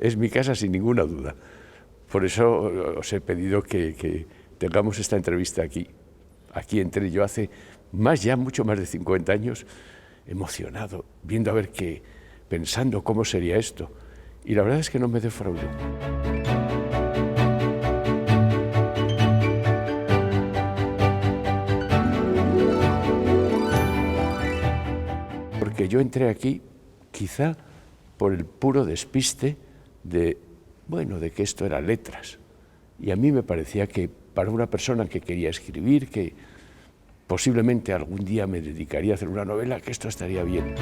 es mi casa sin ninguna duda. Por eso os he pedido que tengamos esta entrevista aquí. Aquí entré yo hace mucho más de 50 años, emocionado, viendo a ver pensando cómo sería esto. Y la verdad es que no me defraudó. Porque yo entré aquí quizá por el puro despiste de que esto era letras. Y a mí me parecía que para una persona que quería escribir, que posiblemente algún día me dedicaría a hacer una novela, que esto estaría bien.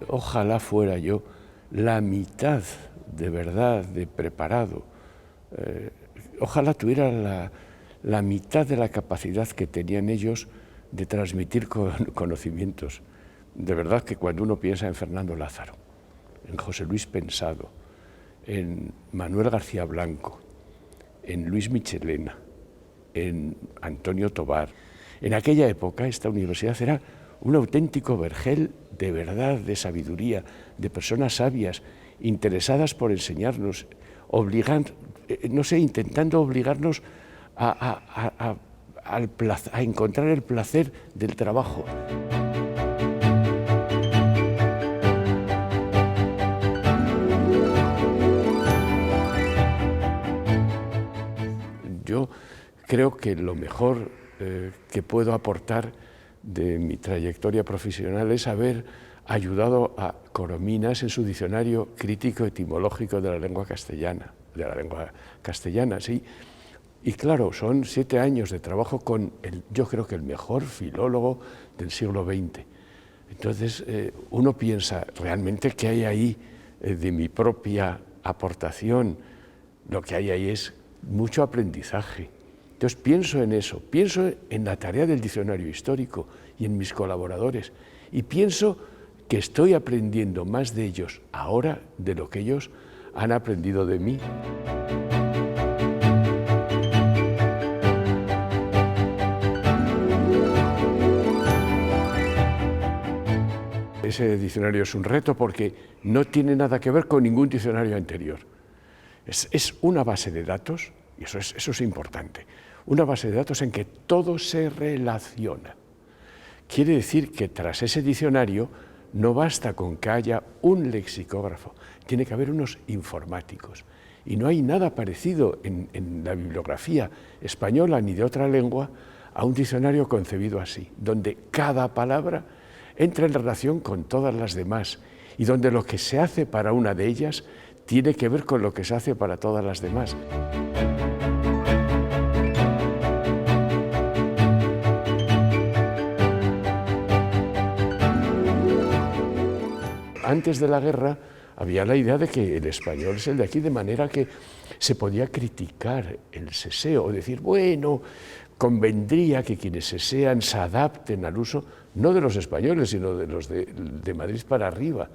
Ojalá fuera yo la mitad de verdad de preparado. Ojalá tuviera la mitad de la capacidad que tenían ellos de transmitir conocimientos. De verdad que cuando uno piensa en Fernando Lázaro, en José Luis Pensado, en Manuel García Blanco, en Luis Michelena, en Antonio Tobar, en aquella época esta universidad era un auténtico vergel de verdad, de sabiduría, de personas sabias, interesadas por enseñarnos, intentando obligarnos a encontrar el placer del trabajo. Yo creo que lo mejor que puedo aportar de mi trayectoria profesional es haber ayudado a Corominas en su diccionario crítico etimológico de la lengua castellana, sí. Y claro, son 7 años de trabajo con yo creo que el mejor filólogo del siglo XX. Entonces, uno piensa, ¿realmente qué hay ahí de mi propia aportación? Lo que hay ahí es mucho aprendizaje. Entonces pienso en eso, pienso en la tarea del diccionario histórico y en mis colaboradores, y pienso que estoy aprendiendo más de ellos ahora de lo que ellos han aprendido de mí. Ese diccionario es un reto porque no tiene nada que ver con ningún diccionario anterior. Es una base de datos, y eso es importante, una base de datos en que todo se relaciona. Quiere decir que tras ese diccionario no basta con que haya un lexicógrafo, tiene que haber unos informáticos. Y no hay nada parecido en la bibliografía española ni de otra lengua a un diccionario concebido así, donde cada palabra entra en relación con todas las demás y donde lo que se hace para una de ellas tiene que ver con lo que se hace para todas las demás. Antes de la guerra había la idea de que el español es el de aquí, de manera que se podía criticar el seseo, o decir, bueno, convendría que quienes sesean se adapten al uso, no de los españoles, sino de los de Madrid para arriba.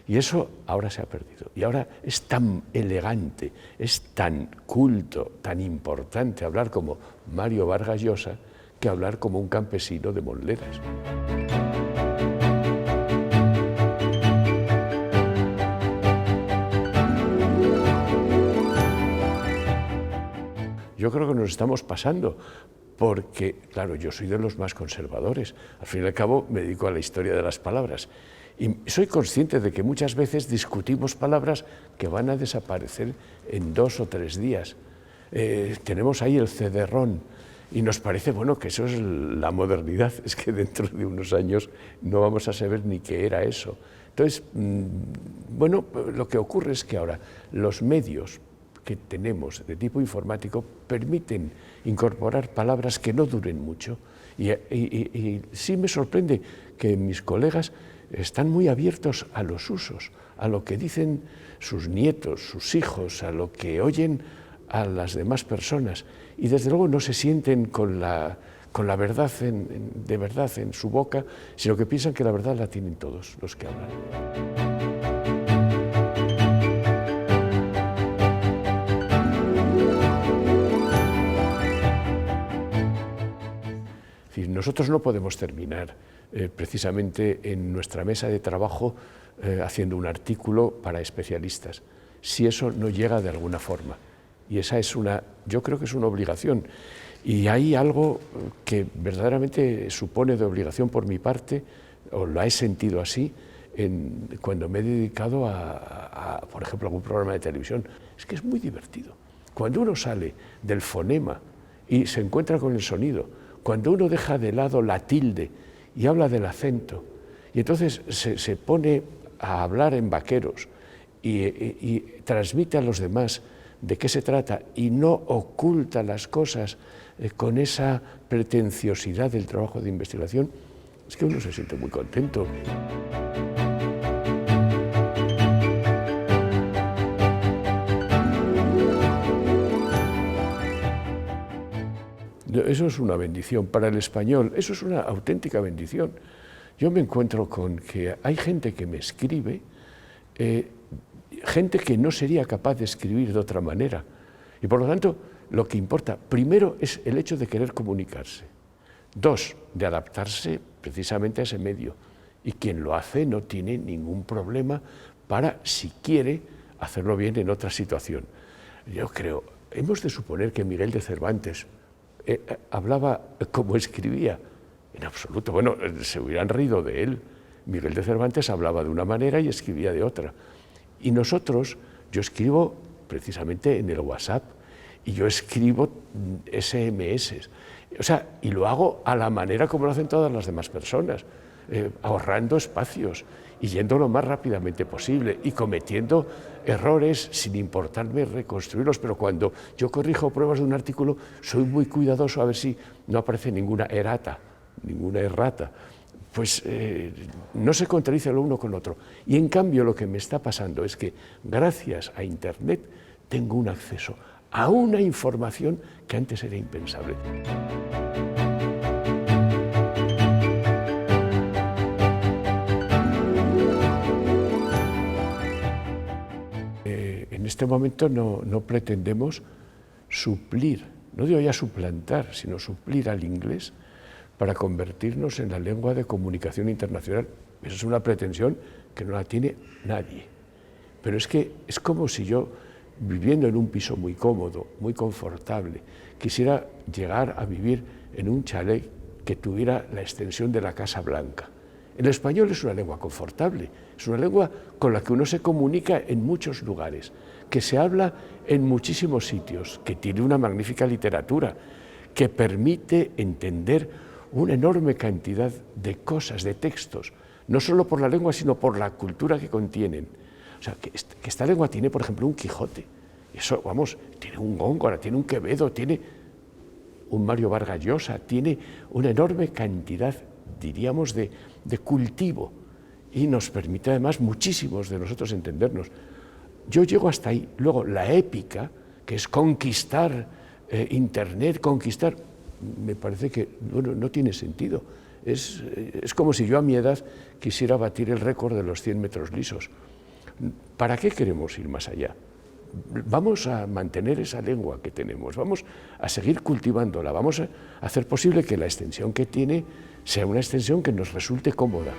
Y eso ahora se ha perdido. Y ahora es tan elegante, es tan culto, tan importante hablar como Mario Vargas Llosa que hablar como un campesino de Monleras. Yo creo que nos estamos pasando, porque, claro, yo soy de los más conservadores. Al fin y al cabo, me dedico a la historia de las palabras. Y soy consciente de que muchas veces discutimos palabras que van a desaparecer en 2 o 3 días. Tenemos ahí el CD-ROM y nos parece, bueno, que eso es la modernidad. Es que dentro de unos años no vamos a saber ni qué era eso. Entonces, bueno, lo que ocurre es que ahora los medios que tenemos de tipo informático permiten incorporar palabras que no duren mucho. Y sí me sorprende que mis colegas están muy abiertos a los usos, a lo que dicen sus nietos, sus hijos, a lo que oyen a las demás personas. Y desde luego no se sienten con la verdad de verdad en su boca, sino que piensan que la verdad la tienen todos los que hablan. nosotros no podemos terminar precisamente en nuestra mesa de trabajo haciendo un artículo para especialistas, si eso no llega de alguna forma. Y esa es yo creo que es una obligación. Y hay algo que verdaderamente supone de obligación por mi parte, o lo he sentido así, cuando me he dedicado por ejemplo, a algún programa de televisión. Es que es muy divertido. Cuando uno sale del fonema y se encuentra con el sonido, cuando uno deja de lado la tilde y habla del acento, y entonces se pone a hablar en vaqueros y transmite a los demás de qué se trata y no oculta las cosas con esa pretenciosidad del trabajo de investigación, es que uno se siente muy contento. Eso es una bendición para el español, eso es una auténtica bendición. Yo me encuentro con que hay gente que me escribe, gente que no sería capaz de escribir de otra manera. Y por lo tanto, lo que importa, primero, es el hecho de querer comunicarse. Dos, de adaptarse precisamente a ese medio. Y quien lo hace no tiene ningún problema para, si quiere, hacerlo bien en otra situación. Yo creo, hemos de suponer que Miguel de Cervantes hablaba como escribía. En absoluto. Bueno, se hubieran reído de él. Miguel de Cervantes hablaba de una manera y escribía de otra. Y nosotros, yo escribo precisamente en el WhatsApp y yo escribo SMS. O sea, y lo hago a la manera como lo hacen todas las demás personas, ahorrando espacios y yendo lo más rápidamente posible y cometiendo errores sin importarme reconstruirlos. Pero cuando yo corrijo pruebas de un artículo, soy muy cuidadoso a ver si no aparece ninguna errata. Pues no se contradice lo uno con lo otro. Y en cambio lo que me está pasando es que gracias a Internet tengo un acceso a una información que antes era impensable. En este momento no pretendemos suplir, no digo ya suplantar, sino suplir al inglés para convertirnos en la lengua de comunicación internacional. Esa es una pretensión que no la tiene nadie. Pero es que es como si yo, viviendo en un piso muy cómodo, muy confortable, quisiera llegar a vivir en un chalet que tuviera la extensión de la Casa Blanca. El español es una lengua confortable, es una lengua con la que uno se comunica en muchos lugares, que se habla en muchísimos sitios, que tiene una magnífica literatura, que permite entender una enorme cantidad de cosas, de textos, no solo por la lengua, sino por la cultura que contienen. O sea, que esta lengua tiene, por ejemplo, un Quijote, eso, vamos, tiene un Góngora, tiene un Quevedo, tiene un Mario Vargas Llosa, tiene una enorme cantidad, diríamos, de cultivo, y nos permite además muchísimos de nosotros entendernos. Yo llego hasta ahí. Luego, la épica, que es conquistar Internet, me parece que no tiene sentido. Es como si yo a mi edad quisiera batir el récord de los 100 metros lisos. ¿Para qué queremos ir más allá? Vamos a mantener esa lengua que tenemos, vamos a seguir cultivándola, vamos a hacer posible que la extensión que tiene sea una extensión que nos resulte cómoda.